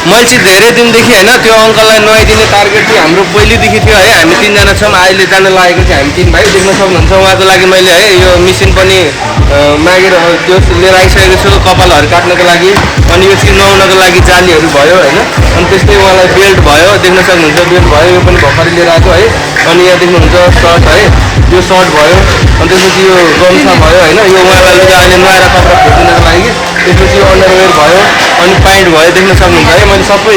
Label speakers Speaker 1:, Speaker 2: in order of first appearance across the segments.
Speaker 1: मैले चाहिँ धेरै दिनदेखि होइन त्यो अङ्कललाई नुहाइदिने टार्गेट चाहिँ हाम्रो पहिलेदेखि थियो है। हामी तिनजना छौँ, अहिले जान लागेको चाहिँ हामी 3 भाइ। देख्न सक्नुहुन्छ उहाँको लागि मैले है यो मेसिन पनि मागेर त्यो लिएर आइसकेको छु कपालहरू काट्नको लागि। अनि यो चाहिँ नुहाउनको लागि जालीहरू भयो होइन। अनि त्यस्तै उहाँलाई बेल्ट भयो, देख्न सक्नुहुन्छ बेल्ट भयो, यो पनि भर्खरै लिएर आएको है। अनि यहाँ देख्नुहुन्छ सर्ट है, यो सर्ट भयो। अनि त्यसपछि यो गम्छा भयो होइन, यो उहाँलाई लुगा अहिले नुहाएर कपडा खोजिदिनको लागि। त्यसपछि यो अन्डरवेयर भयो, अनि प्यान्ट भयो, देख्न सक्नुहुन्छ है। मैले सबै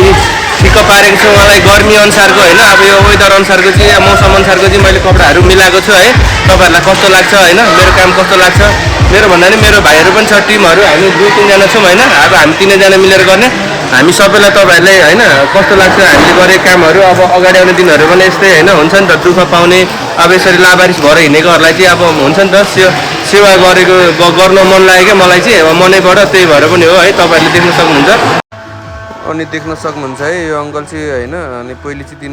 Speaker 1: ठिक्क पारेको छु उहाँलाई गर्मी अनुसारको होइन, अब यो वेदर अनुसारको चाहिँ मौसम अनुसारको चाहिँ मैले कपडाहरू मिलाएको छु है। तपाईँहरूलाई कस्तो लाग्छ होइन, मेरो काम कस्तो लाग्छ? मेरो भन्दा नि मेरो भाइहरू पनि छ, टिमहरू हामी 2-3 जना छौँ होइन। अब हामी 3 जना मिलेर गर्ने। हामी सबैलाई तपाईँहरूले होइन कस्तो लाग्छ हामीले गरेको कामहरू। अब अगाडि आउने दिनहरू पनि यस्तै होइन हुन्छ नि त, दुःख पाउने अब यसरी लावारिस भएर हिँडेकोहरूलाई चाहिँ अब हुन्छ नि त, सेवा गरेको गर्न मन लाग्यो क्या मलाई चाहिँ मनैबाट। त्यही भएर पनि हो है, तपाईँहरूले देख्न सक्नुहुन्छ। अनि देख्न सक्नुहुन्छ है यो अङ्कल चाहिँ होइन, अनि पहिले चाहिँ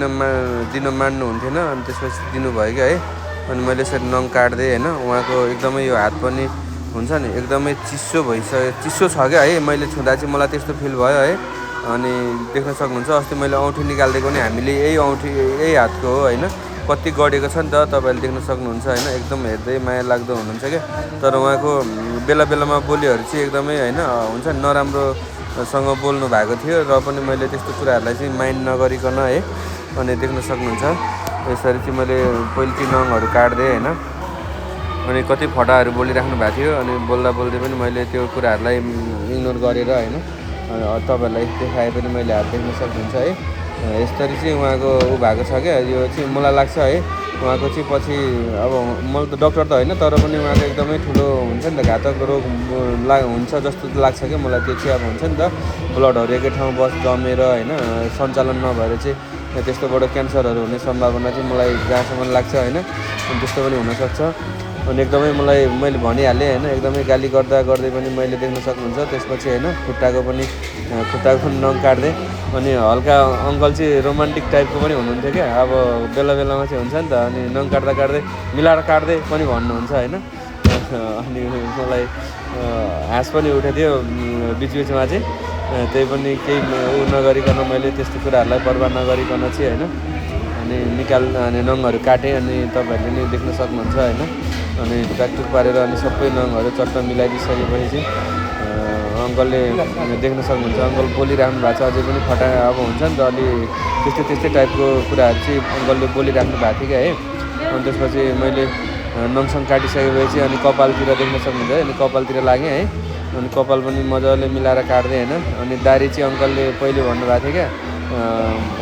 Speaker 1: दिन मान्नुहुन्थेन, अनि त्यसपछि दिनुभयो क्या है। अनि मैले यसरी नङ काट्दै होइन, उहाँको एकदमै यो हात पनि हुन्छ नि एकदमै चिसो भइसक्यो, चिसो छ क्या है। मैले छुँदा चाहिँ मलाई त्यस्तो फिल भयो है। अनि देख्न सक्नुहुन्छ अस्ति मैले औँठी निकालिदिएको नि हामीले यही औँठी यही हातको हो होइन। कति गढेको छ नि त तपाईँहरूले देख्न सक्नुहुन्छ होइन। एकदम हेर्दै माया लाग्दो हुनुहुन्छ क्या। तर उहाँको बेला बेलामा बोलीहरू चाहिँ एकदमै होइन हुन्छ नि नराम्रोसँग बोल्नु भएको थियो, र पनि मैले त्यस्तो कुराहरूलाई चाहिँ माइन्ड नगरिकन है। अनि देख्न सक्नुहुन्छ यसरी चाहिँ मैले पहिले चाहिँ नङहरू काट्दै होइन। अनि कति फटाहरू बोलिराख्नु भएको थियो, अनि बोल्दा बोल्दै पनि मैले त्यो कुराहरूलाई इग्नोर गरेर होइन तपाईँहरूलाई देखाए पनि मैले हात देख्न सक्नुहुन्छ है। यसरी चाहिँ उहाँको भएको छ क्या। यो चाहिँ मलाई लाग्छ है उहाँको चाहिँ पछि अब मैले त डक्टर त होइन, तर पनि उहाँको एकदमै ठुलो हुन्छ नि त घातक रोग हुन्छ जस्तो लाग्छ क्या मलाई। त्यो चाहिँ अब हुन्छ नि त ब्लडहरू एकै ठाउँ जमेर होइन सञ्चालन नभएर चाहिँ त्यस्तोबाट क्यान्सरहरू हुने सम्भावना चाहिँ मलाई जहाँसम्म लाग्छ होइन। अनि त्यस्तो पनि हुनसक्छ। अनि एकदमै मैले भनिहालेँ होइन, एकदमै गाली गर्दै पनि मैले देख्न सक्नुहुन्छ। त्यसपछि होइन खुट्टाको पनि नङ काट्दै। अनि हल्का अङ्कल चाहिँ रोमान्टिक टाइपको पनि हुनुहुन्थ्यो क्या। अब बेला बेलामा चाहिँ हुन्छ नि त, अनि नङ काट्दै मिलाएर काट्दै पनि भन्नुहुन्छ होइन। अनि मलाई हाँस पनि उठेको थियो बिचमा चाहिँ। त्यही पनि केही उ नगरिकन मैले त्यस्तो कुराहरूलाई पर्वाह नगरिकन चाहिँ होइन अनि नङहरू काटेँ। अनि तपाईँहरूले नि देख्न सक्नुहुन्छ होइन। अनि ट्याकटुक पारेर अनि सबै नङहरू चट्ट मिलाइदिइसकेपछि चाहिँ अङ्कलले देख्न सक्नुहुन्छ अङ्कल बोलिराख्नु भएको छ अझै पनि फटा। अब हुन्छ नि त अलि त्यस्तै टाइपको कुराहरू चाहिँ अङ्कलले बोलिराख्नु भएको थियो क्या है। अनि त्यसपछि मैले नङसङ काटिसकेपछि अनि कपालतिर देख्न सक्नुहुन्छ है। अनि कपालतिर लागेँ है। अनि कपाल पनि मजाले मिलाएर काट्दै होइन। अनि दारी चाहिँ अङ्कलले पहिले भन्नुभएको थियो क्या।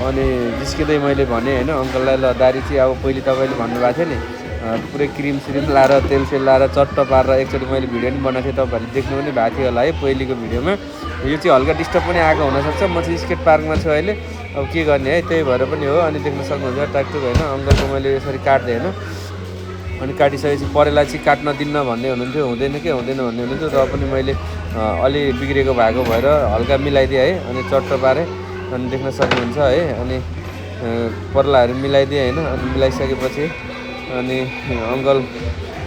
Speaker 1: अनि जिस्किँदै मैले भनेँ होइन अङ्कललाई, ल दारी चाहिँ अब पहिले तपाईँले भन्नुभएको थियो नि पुरै क्रिम लाएर तेल लाएर चट्ट पारेर एकचोटि मैले भिडियो पनि बनाएको थिएँ, तपाईँहरूले देख्नु पनि भएको थियो होला है पहिलेको भिडियोमा। यो चाहिँ हल्का डिस्टर्ब पनि आएको हुनसक्छ। म चाहिँ स्केट पार्कमा छु अहिले, अब के गर्ने है, त्यही भएर पनि हो। अनि देख्न सक्नुहुन्छ ट्याकटुक होइन अङ्कलको मैले यसरी काट्दै होइन। अनि काटिसकेपछि परेलाई चाहिँ काट्न दिन्न भन्ने हुनुहुन्थ्यो, हुँदैन के हुँदैन भन्ने हुनुहुन्थ्यो। र पनि मैले अलि बिग्रेको भएको भएर हल्का मिलाइदिएँ है। अनि चट्ट पारेँ। अनि देख्न सक्नुहुन्छ है। अनि पर्लाहरू मिलाइदिएँ होइन। अनि मिलाइसकेपछि अनि अङ्कल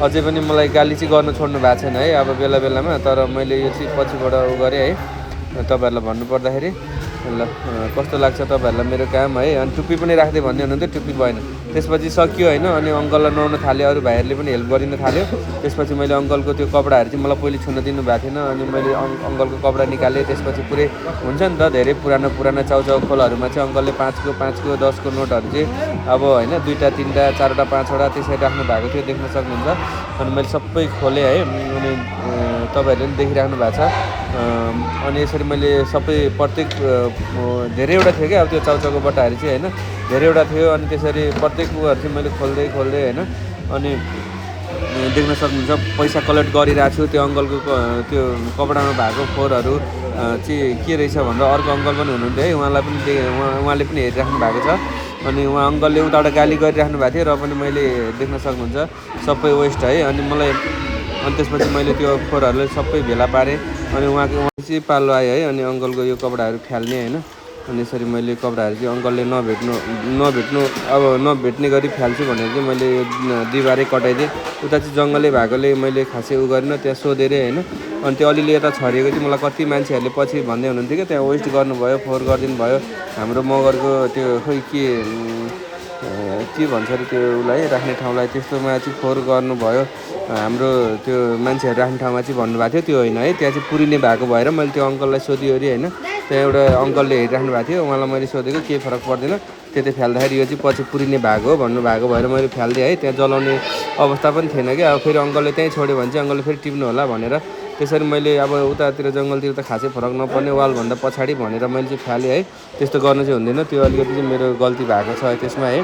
Speaker 1: अझै पनि मलाई गाली चाहिँ गर्न छोड्नु भएको छैन है अब बेला बेलामा। तर मैले यो चाहिँ पछिबाट उ गरेँ है। तपाईँहरूलाई भन्नुपर्दाखेरि ल कस्तो लाग्छ तपाईँहरूलाई मेरो काम है। अनि टुप्पी पनि राख्दै भन्ने हुनुहुन्थ्यो, टुप्पी भएन। त्यसपछि सकियो होइन। अनि अङ्कललाई नुहाउन थाल्यो, अरू भाइहरूले पनि हेल्प गरिन थाल्यो। त्यसपछि मैले अङ्कलको त्यो कपडाहरू चाहिँ मलाई पहिले छुन दिनु भएको थिएन। अनि मैले अङ्कलको कपडा निकालेँ। त्यसपछि पुरै हुन्छ नि त धेरै पुराना चाउचाउ खोलाहरूमा चाहिँ अङ्कलले 5को 10को नोटहरू चाहिँ अब होइन 2टा 3टा 4वटा 5वटा त्यसरी राख्नु भएको थियो, देख्न सक्नुहुन्छ। अनि मैले सबै खोलेँ है। अनि तपाईँहरूले पनि देखिराख्नु भएको छ। अनि यसरी मैले सबै प्रत्येक धेरैवटा थियो क्या अब त्यो चाउचाउको बट्टाहरू चाहिँ होइन धेरैवटा थियो। अनि त्यसरी प्रत्येक उयोहरू चाहिँ मैले खोल्दै होइन। अनि देख्न सक्नुहुन्छ पैसा कलेक्ट गरिरहेको छु। त्यो अङ्कलको त्यो कपडामा भएको फोहोरहरू चाहिँ के रहेछ भनेर अर्को अङ्कल पनि हुनुहुन्थ्यो है। उहाँले पनि हेरिराख्नु भएको छ। अनि उहाँ अङ्कलले उताबाट गाली गरिराख्नु भएको थियो, र पनि मैले देख्न सक्नुहुन्छ सबै वेस्ट है। अनि त्यसपछि मैले त्यो फोहोरहरूले सबै भेला पारेँ। अनि उहाँ चाहिँ पालो आयो है। अनि अङ्कलको यो कपडाहरू फ्याल्ने होइन। अनि यसरी मैले कपडाहरू चाहिँ अङ्कलले नभेट्ने गरी फ्याल्छु भनेर चाहिँ मैले यो दिवारै कटाइदिएँ। उता चाहिँ जङ्गलै भएकोले मैले खासै उ गरिनँ, त्यहाँ सोधेर होइन।
Speaker 2: अनि त्यो अलिअलि यता छरिएको चाहिँ मलाई कति मान्छेहरूले पछि भन्दै हुनुहुन्थ्यो क्या त्यहाँ वेस्ट गर्नुभयो, फोहोर गरिदिनु भयो हाम्रो मगरको त्यो खोइ के भन्छ अरे त्यो उसलाई राख्ने ठाउँलाई, त्यस्तोमा चाहिँ फोहोर गर्नुभयो हाम्रो त्यो मान्छेहरू राख्ने ठाउँमा चाहिँ भन्नुभएको थियो। त्यो होइन है, त्यहाँ चाहिँ पुरिने भएको भएर मैले त्यो अङ्कललाई सोधिवरी होइन, त्यहाँ एउटा अङ्कलले हेरिराख्नु भएको थियो, उहाँलाई मैले सोधेको केही फरक पर्दैन त्यतै फ्याल्दाखेरि यो चाहिँ पछि पुरिने भएको हो भन्नुभएको भएर मैले फ्यालिदिएँ है। त्यहाँ जलाउने अवस्था पनि थिएन क्या। अब फेरि अङ्कलले त्यहीँ छोड्यो भने चाहिँ अङ्कलले फेरि टिप्नु होला भनेर त्यसरी मैले अब उतातिर जङ्गलतिर त खासै फरक नपर्ने वालभन्दा पछाडि भनेर मैले चाहिँ फ्यालेँ है। त्यस्तो गर्नु चाहिँ हुँदैन, त्यो अलिकति चाहिँ मेरो गल्ती भएको छ त्यसमा है।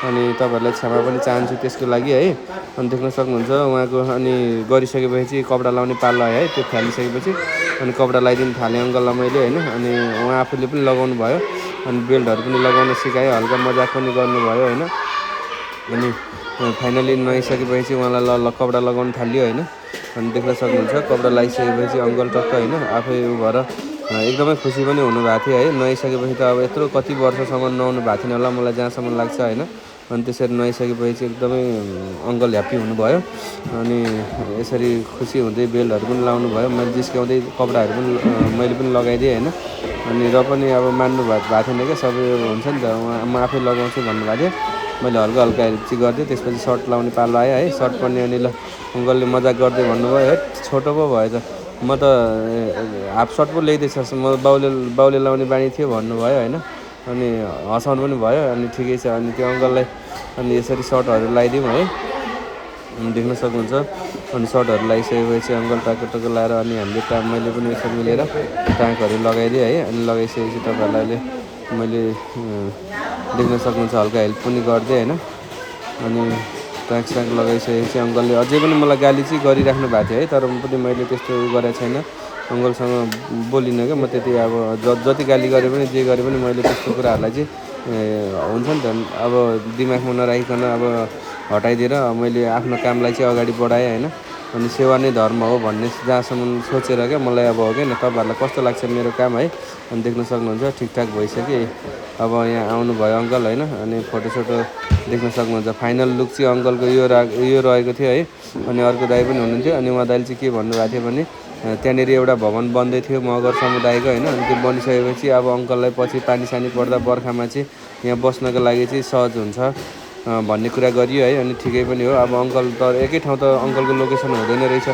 Speaker 2: अनि तपाईँहरूलाई क्षमा पनि चाहन्छु त्यसको लागि है। अनि देख्न सक्नुहुन्छ उहाँको अनि गरिसकेपछि कपडा लाउने पालो आयो है, त्यो फ्यालिसकेपछि अनि कपडा लगाइदिनु थालेँ अङ्कललाई मैले होइन। अनि उहाँ आफूले पनि लगाउनु भयो, अनि बेल्टहरू पनि लगाउन सिकाएँ, हल्का मजाक पनि गर्नुभयो होइन। अनि फाइनली नुहाइसकेपछि उहाँलाई ल कपडा लगाउनु थाल्यो होइन। अनि देख्न सक्नुहुन्छ कपडा लगाइसकेपछि अङ्कल टक्क होइन आफै उ भएर एकदमै खुसी पनि हुनुभएको थियो है। नुहाइसकेपछि त अब यत्रो कति वर्षसम्म नुहाउनु भएको थिएन होला मलाई जहाँसम्म लाग्छ होइन। अनि त्यसरी नुहाइसकेपछि एकदमै अङ्कल ह्याप्पी हुनुभयो। अनि यसरी खुसी हुँदै बेल्टहरू पनि लाउनु भयो, मैले जिस्काउँदै कपडाहरू पनि मैले पनि लगाइदिएँ होइन। अनि र पनि अब मान्नु भएको थिएन क्या, सबै हुन्छ नि त म आफै लगाउँछु भन्नुभएको थियो। मैले हल्का हल्का हेल्प चाहिँ गरिदिएँ। त्यसपछि सर्ट लाउने पालो आयो है, सर्ट पनि अनि ल अङ्कलले मजाक गर्दै भन्नुभयो है छोटो पो भयो त, म त हाफ सर्ट पो ल्याइदिएछ, म बाउले लाउने बानी थियो भन्नुभयो होइन। अनि हँसाउनु पनि भयो। अनि ठिकै छ। अनि त्यो अङ्कललाई अनि यसरी सर्टहरू लगाइदिउँ है, देख्न सक्नुहुन्छ। अनि सर्टहरू लगाइसकेपछि अङ्कल टाको टाको लगाएर अनि हामीले मैले पनि यसो मिलेर टाँकहरू लगाइदिएँ है। अनि लगाइसकेपछि तपाईँहरूलाई मैले देख्न सक्नुहुन्छ हल्का हेल्प पनि गरिदिएँ होइन। अनि ट्याक्स लगाइसकेपछि अङ्कलले अझै पनि मलाई गाली चाहिँ गरिराख्नु भएको थियो है, तर पनि मैले त्यस्तो गरेको छैन, अङ्कलसँग बोलिनँ क्या म त्यति। अब जति गाली गरे पनि जे गरे पनि मैले त्यस्तो कुराहरूलाई चाहिँ हुन्छ नि त अब दिमागमा नराखिकन अब हटाइदिएर मैले आफ्नो कामलाई चाहिँ अगाडि बढाएँ होइन। अनि सेवा नै धर्म हो भन्ने जहाँसम्म सोचेर क्या मलाई अब हो क्या तपाईँहरूलाई कस्तो लाग्छ मेरो काम है। अनि देख्न सक्नुहुन्छ ठिकठाक भइसक्यो। अब यहाँ आउनुभयो अङ्कल होइन। अनि फोटोसोटो देख्न सक्नुहुन्छ। फाइनल लुक चाहिँ अङ्कलको यो रहेको थियो है। अनि अर्को दाइ पनि हुनुहुन्थ्यो। अनि उहाँ दाइले चाहिँ के भन्नुभएको थियो भने त्यहाँनिर एउटा भवन बन्दै थियो मगर समुदायको होइन। अनि त्यो बनिसकेपछि अब अङ्कललाई पछि पानी सानी पर्दा बर्खामा चाहिँ यहाँ बस्नको लागि चाहिँ सहज हुन्छ भन्ने कुरा गरियो है। अनि ठिकै पनि हो। अब अङ्कल त एकै ठाउँ त अङ्कलको लोकेसन हुँदैन रहेछ,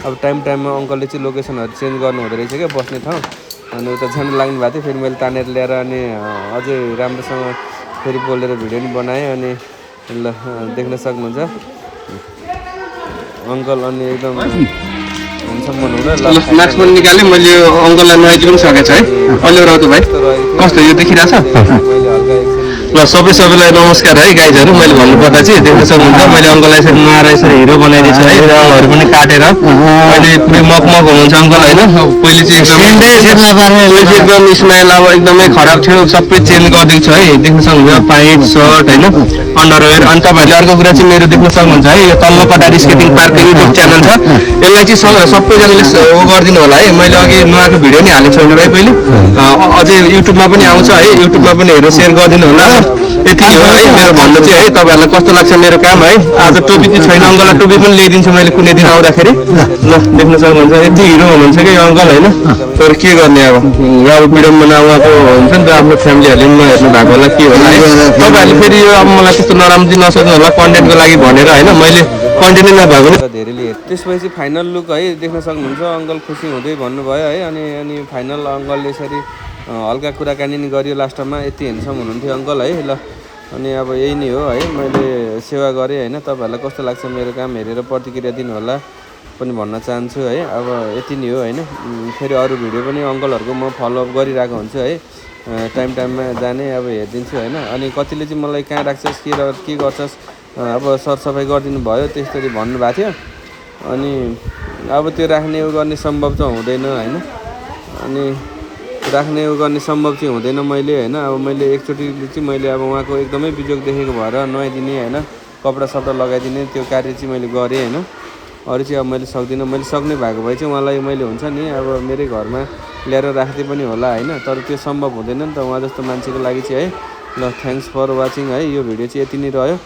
Speaker 2: अब टाइममा अङ्कलले चाहिँ लोकेसनहरू चेन्ज गर्नु हुँदो रहेछ क्या बस्ने ठाउँ। अनि उता जानु लाग्नु भएको थियो, फेरि मैले तानेर ल्याएर अनि अझै राम्रोसँग फेरि बोलेर भिडियो पनि बनाएँ। अनि ल देख्न सक्नुहुन्छ अङ्कल अनि एकदम
Speaker 1: मास्क पनि निकालेँ मैले, अङ्कललाई नुहाइदिनु पनि सकेको छ है। अहिले राउत भाइ कस्तो यो देखिरहेछ ल सबैलाई नमस्कार है गाइजहरू। मैले भन्नुपर्दा चाहिँ देख्न सक्नुहुन्छ मैले अङ्कललाई यसरी नुहाएर यसरी हिरो बनाइदिएको छु है, रङहरू पनि काटेर। अहिले पुरै मगमग हुनुहुन्छ अङ्कल होइन। पहिले चाहिँ एकदम स्माइल अब एकदमै खराब थियो, सबै चेन्ज गरिदिएको छु है। देख्न सक्नुहुन्छ प्यान्ट सर्ट होइन अन्डरवेयर। अनि तपाईँहरूले अर्को कुरा चाहिँ मेरो देख्न सक्नुहुन्छ है यो तल्लो कटारी स्केटिङ पार्कको युट्युब च्यानल छ, यसलाई चाहिँ सबैजनाले उ गरिदिनु होला है। मैले अघि नुहाएको भिडियो नि हालेको छु भाइ पहिले, अझै युट्युबमा पनि आउँछ है, युट्युबमा पनि हेरेर सेयर गरिदिनु होला। यति हो है मेरो भन्नु चाहिँ है। तपाईँहरूलाई कस्तो लाग्छ मेरो काम है। आज टोपी चाहिँ छैन, अङ्कललाई टोपी पनि ल्याइदिन्छु मैले कुनै दिन आउँदाखेरि। ल देख्न सक्नुहुन्छ यति हिरो हुनुहुन्छ कि अङ्कल होइन। तर के गर्ने अब भिडियोमा उहाँको हुन्छ नि त आफ्नो फ्यामिलीहरूले पनि नहेर्नु भएको होला के होला है। तपाईँहरूले फेरि यो अब मलाई त्यस्तो नराम्रो चाहिँ नसोच्नु होला कन्टेन्टको लागि भनेर होइन, मैले कन्टेन्टै नभएको नि
Speaker 2: धेरैले। त्यसपछि फाइनल लुक है देख्न सक्नुहुन्छ अङ्कल खुसी हुँदै भन्नुभयो है। अनि फाइनल अङ्कलले यसरी हल्का कुराकानी नि गरियो लास्टमा। यति हेन्डसम हुनुहुन्थ्यो अङ्कल है। ल अनि अब यही नै हो है, मैले सेवा गरेँ होइन। तपाईँहरूलाई कस्तो लाग्छ मेरो काम हेरेर प्रतिक्रिया दिनु होला पनि भन्न चाहन्छु है। अब यति नै हो होइन। फेरि अरू भिडियो पनि अङ्कलहरूको म फलोअप गरिरहेको हुन्छु है, टाइममा जाने अब हेरिदिन्छु होइन। अनि कतिले चाहिँ मलाई कहाँ राख्छस् के गर्छस् अब सरसफाइ गरिदिनु भयो त्यस्तरी भन्नुभएको थियो। अनि अब त्यो राख्ने उ गर्ने सम्भव त हुँदैन होइन। अनि राख्ने उ गर्ने सम्भव चाहिँ हुँदैन मैले होइन। अब मैले एकचोटि चाहिँ मैले अब उहाँको एकदमै बिजोग देखेको भएर नुहाइदिने होइन, कपडा सपडा लगाइदिने त्यो कार्य चाहिँ मैले गरेँ होइन। अरू चाहिँ अब मैले सक्दिनँ, मैले सक्ने भएको भए चाहिँ उहाँलाई मैले हुन्छ नि अब मेरै घरमा ल्याएर राख्दै पनि होला होइन। तर त्यो सम्भव हुँदैन नि त उहाँ जस्तो मान्छेको लागि चाहिँ है। ल थ्याङ्क्स फर वाचिङ है। यो भिडियो चाहिँ यति नै रह्यो।